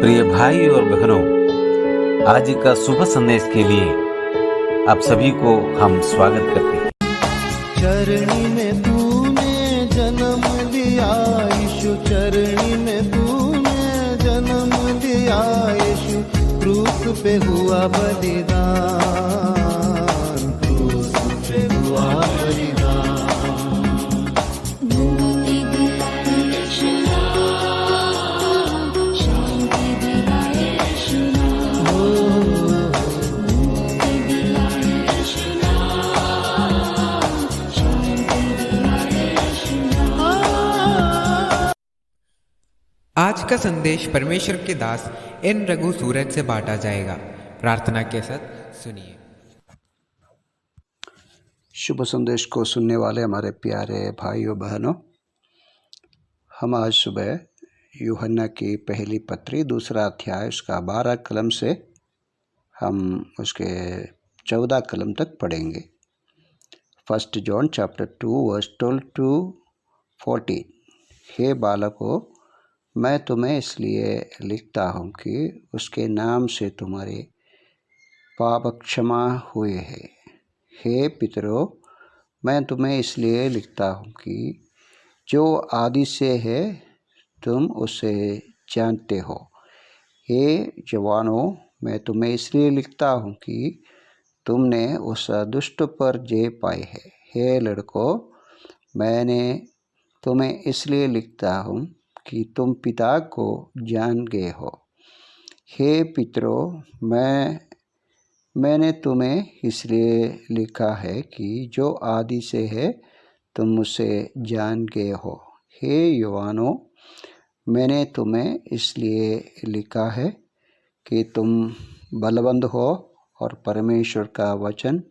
प्रिय भाई और बहनों, आज का शुभ संदेश के लिए आप सभी को हम स्वागत करते हैं। चरणी में तूने जन्म लिया यीशु, चरणी में तूने जन्म लिया यीशु, क्रूस पे हुआ बलिदान, क्रूस पे हुआ बलिदान। आज का संदेश परमेश्वर के दास एन रघु सूरज से बांटा जाएगा। प्रार्थना के साथ सुनिए। शुभ संदेश को सुनने वाले हमारे प्यारे भाइयों बहनों, हम आज सुबह यूहन्ना की पहली पत्री दूसरा अध्याय उसका 12 कलम से हम उसके 14 कलम तक पढ़ेंगे। 1 जॉन चैप्टर 2 वर्स 12 to 14। हे बालकों, मैं तुम्हें इसलिए लिखता हूँ कि उसके नाम से तुम्हारे पाप क्षमा हुए हैं। हे पितरों, मैं तुम्हें इसलिए लिखता हूँ कि जो आदि से है तुम उसे जानते हो। हे जवानों, मैं तुम्हें इसलिए लिखता हूँ कि तुमने उस दुष्ट पर जय पाई है। हे लड़कों, मैंने तुम्हें इसलिए लिखता हूँ कि तुम पिता को जान गए हो। हे पितरों, मैंने तुम्हें इसलिए लिखा है कि जो आदि से है तुम उसे जान गए हो। हे युवानों, मैंने तुम्हें इसलिए लिखा है कि तुम बलवंत हो और परमेश्वर का वचन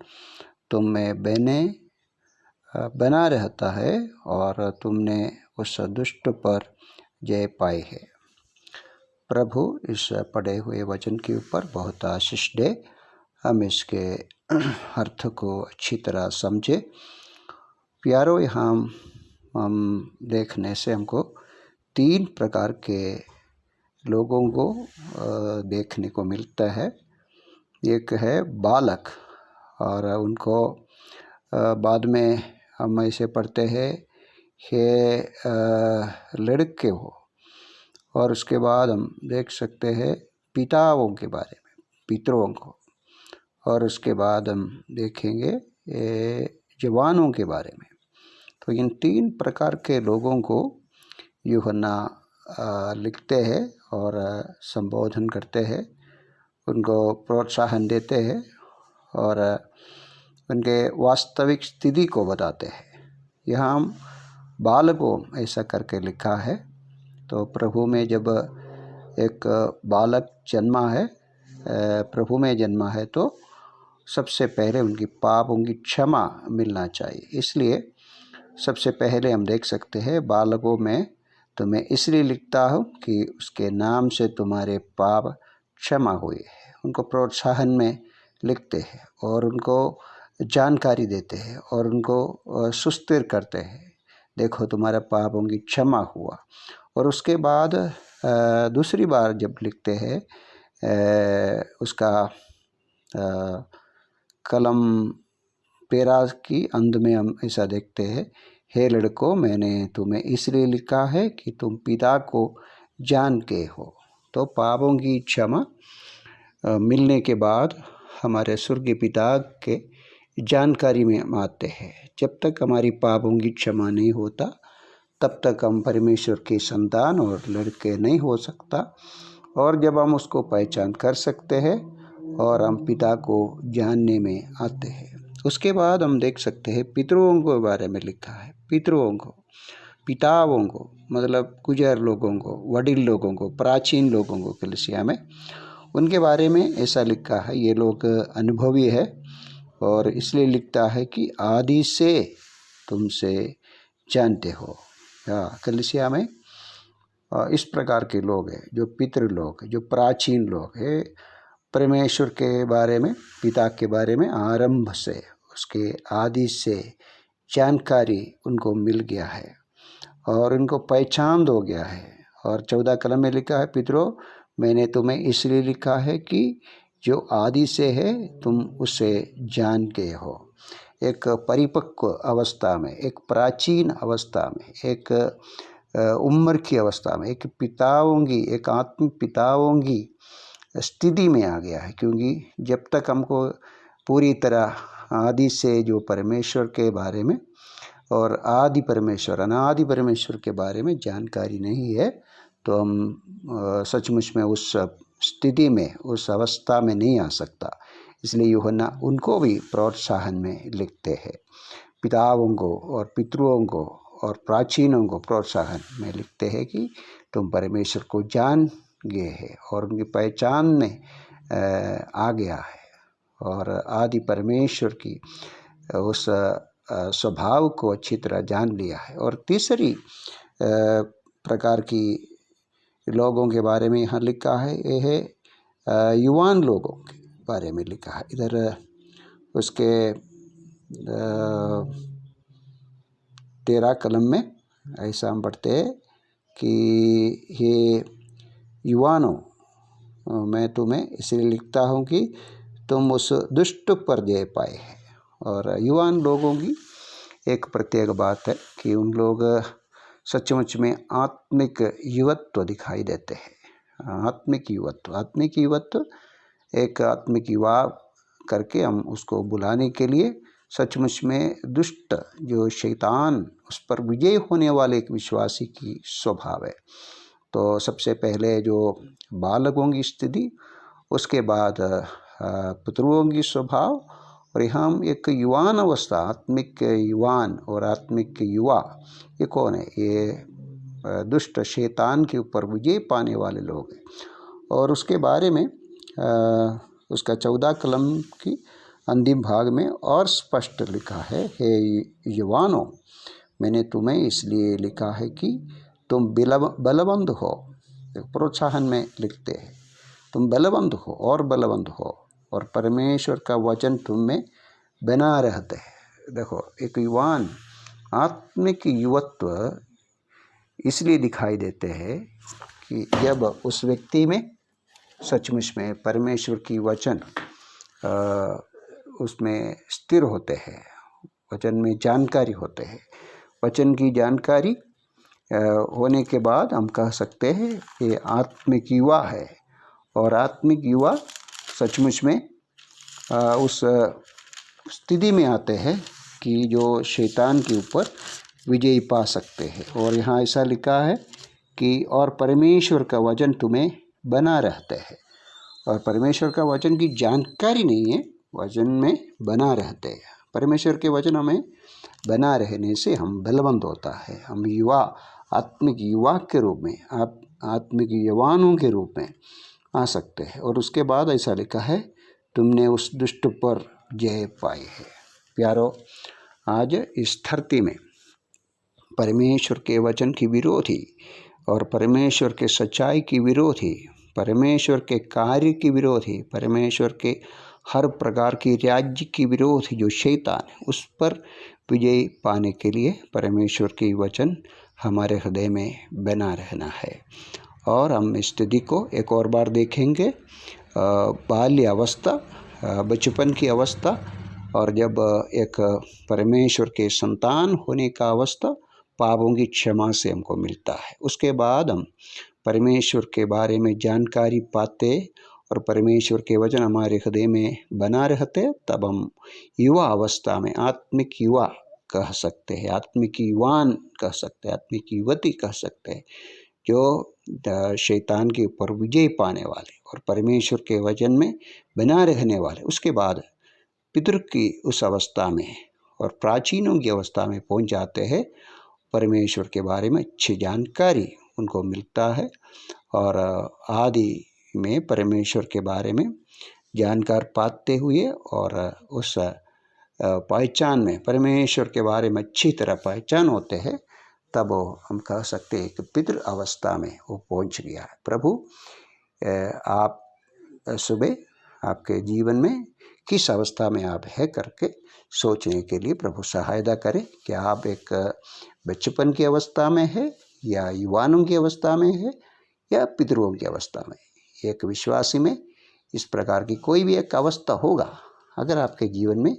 तुम में बना रहता है और तुमने उस दुष्ट पर जय पाई है। प्रभु इस पढ़े हुए वचन के ऊपर बहुत आशीष दे, हम इसके अर्थ को अच्छी तरह समझे। प्यारो, यहाँ हम देखने से हमको 3 प्रकार के लोगों को देखने को मिलता है। एक है बालक, और उनको बाद में हम ऐसे पढ़ते हैं हे लड़के हो, और उसके बाद हम देख सकते हैं पिताओं के बारे में, पितरों को, और उसके बाद हम देखेंगे जवानों के बारे में। तो इन 3 प्रकार के लोगों को यूहन्ना लिखते हैं और संबोधन करते हैं, उनको प्रोत्साहन देते हैं और उनके वास्तविक स्थिति को बताते हैं। यहाँ हम बालकों ऐसा करके लिखा है। तो प्रभु में जब एक बालक जन्मा है, प्रभु में जन्मा है, तो सबसे पहले उनकी पापों की क्षमा मिलना चाहिए। इसलिए सबसे पहले हम देख सकते हैं बालकों में तुम्हें इसलिए लिखता हूँ कि उसके नाम से तुम्हारे पाप क्षमा हुए हैं। उनको प्रोत्साहन में लिखते हैं और उनको जानकारी देते हैं और उनको सुस्थिर करते हैं, देखो तुम्हारे पापों की क्षमा हुआ। और उसके बाद दूसरी बार जब लिखते हैं उसका कलम 13 की अंत में हम ऐसा देखते हैं, हे लड़कों, मैंने तुम्हें इसलिए लिखा है कि तुम पिता को जान के हो। तो पापों की क्षमा मिलने के बाद हमारे स्वर्गीय पिता के जानकारी में हम आते हैं। जब तक हमारी पापों की क्षमा नहीं होता तब तक हम परमेश्वर के संतान और लड़के नहीं हो सकता। और जब हम उसको पहचान कर सकते हैं और हम पिता को जानने में आते हैं, उसके बाद हम देख सकते हैं पितरों के बारे में लिखा है। पितरों को, पिताओं को मतलब गुजर लोगों को, वडील लोगों को, प्राचीन लोगों को कलीसिया में, उनके बारे में ऐसा लिखा है। ये लोग अनुभवी है और इसलिए लिखता है कि आदि से तुमसे जानते हो। कलीसिया में इस प्रकार के लोग हैं जो पितृ लोग, जो प्राचीन लोग हैं, परमेश्वर के बारे में, पिता के बारे में आरंभ से, उसके आदि से जानकारी उनको मिल गया है और उनको पहचान हो गया है। और 14 कलम में लिखा है, पितरों, मैंने तुम्हें इसलिए लिखा है कि जो आदि से है तुम उसे जान गए हो। एक परिपक्व अवस्था में, एक प्राचीन अवस्था में, एक उम्र की अवस्था में, एक पिताओं की, एक आत्म पिताओं की स्थिति में आ गया है। क्योंकि जब तक हमको पूरी तरह आदि से जो परमेश्वर के बारे में और आदि परमेश्वर, अनादि परमेश्वर के बारे में जानकारी नहीं है, तो हम सचमुच में उस स्थिति में, उस अवस्था में नहीं आ सकता। इसलिए यूहन्ना उनको भी प्रोत्साहन में लिखते हैं, पिताओं को और पितरों को और प्राचीनों को प्रोत्साहन में लिखते हैं कि तुम परमेश्वर को जान गए हैं और उनकी पहचान में आ गया है और आदि परमेश्वर की उस स्वभाव को अच्छी तरह जान लिया है। और तीसरी प्रकार की लोगों के बारे में यहाँ लिखा है, ये है युवान लोगों के बारे में लिखा है। इधर उसके 13 कलम में ऐसा हम पढ़ते हैं कि ये युवानों, मैं तुम्हें इसलिए लिखता हूँ कि तुम उस दुष्ट पर जय पाए हैं। और युवान लोगों की एक प्रत्येक बात है कि उन लोग सचमुच में आत्मिक युवत्व दिखाई देते हैं। आत्मिक युवत्व एक आत्मिक युवा करके हम उसको बुलाने के लिए सचमुच में दुष्ट जो शैतान, उस पर विजय होने वाले एक विश्वासी की स्वभाव है। तो सबसे पहले जो बालकों की स्थिति, उसके बाद पुत्रों की स्वभाव, और यहाँ हम एक युवान अवस्था, आत्मिक युवान और आत्मिक युवा, ये कौन है? ये दुष्ट शैतान के ऊपर विजय पाने वाले लोग हैं। और उसके बारे में उसका 14 कलम की अंतिम भाग में और स्पष्ट लिखा है, हे युवानों, मैंने तुम्हें इसलिए लिखा है कि तुम बलवंत हो। प्रोत्साहन में लिखते हैं, तुम बलवंत हो और बलवंत हो और परमेश्वर का वचन तुम में बना रहते हैं। देखो, एक युवान आत्मिक युवत्व इसलिए दिखाई देते हैं कि जब उस व्यक्ति में सचमुच में परमेश्वर की वचन उसमें स्थिर होते हैं, वचन में जानकारी होते हैं। वचन की जानकारी होने के बाद हम कह सकते हैं ये आत्मिक युवा है। और आत्मिक युवा सचमुच में उस स्थिति में आते हैं कि जो शैतान के ऊपर विजय पा सकते हैं। और यहाँ ऐसा लिखा है कि और परमेश्वर का वचन तुम्हें बना रहते हैं। और परमेश्वर का वचन की जानकारी नहीं है, वचन में बना रहते हैं। परमेश्वर के वचन हमें बना रहने से हम बलवंत होता है, हम युवा, आत्मिक युवा के रूप में, आत्मिक युवानों के रूप में आ सकते हैं। और उसके बाद ऐसा लिखा है, तुमने उस दुष्ट पर जय पाई है। प्यारो, आज इस धरती में परमेश्वर के वचन की विरोधी और परमेश्वर के सच्चाई की विरोधी, परमेश्वर के कार्य की विरोधी, परमेश्वर के हर प्रकार की राज्य की विरोधी जो शैतान है, उस पर विजय पाने के लिए परमेश्वर की वचन हमारे हृदय में बना रहना है। और हम इस स्थिति को एक और बार देखेंगे, बाल्य अवस्था, बचपन की अवस्था, और जब एक परमेश्वर के संतान होने का अवस्था पापों की क्षमा से हमको मिलता है। उसके बाद हम परमेश्वर के बारे में जानकारी पाते और परमेश्वर के वचन हमारे हृदय में बना रहते, तब हम युवा अवस्था में आत्मिक युवा कह सकते हैं, आत्मिक युवान कह सकते हैं, आत्मिक युवती कह सकते हैं, जो शैतान के ऊपर विजय पाने वाले और परमेश्वर के वचन में बना रहने वाले। उसके बाद पितृ की उस अवस्था में और प्राचीनों की अवस्था में पहुंच जाते हैं। परमेश्वर के बारे में अच्छी जानकारी उनको मिलता है और आदि में परमेश्वर के बारे में जानकार पाते हुए और उस पहचान में, परमेश्वर के बारे में अच्छी तरह पहचान होते हैं, तब हम कह सकते हैं कि पितृ अवस्था में वो पहुंच गया है। प्रभु आप सुबह आपके जीवन में किस अवस्था में आप है करके सोचने के लिए प्रभु सहायता करें कि आप एक बचपन की अवस्था में है या युवानों की अवस्था में है या पितरों की अवस्था में। एक विश्वासी में इस प्रकार की कोई भी एक अवस्था होगा। अगर आपके जीवन में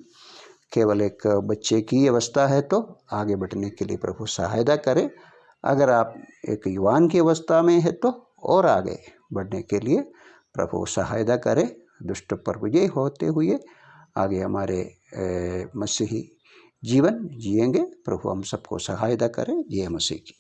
केवल एक बच्चे की अवस्था है तो आगे बढ़ने के लिए प्रभु सहायता करे। अगर आप एक युवान की अवस्था में है तो और आगे बढ़ने के लिए प्रभु सहायता करे। दुष्ट पर विजय होते हुए आगे हमारे मसीही जीवन जिएंगे। प्रभु हम सबको सहायता करे। जय मसीह की।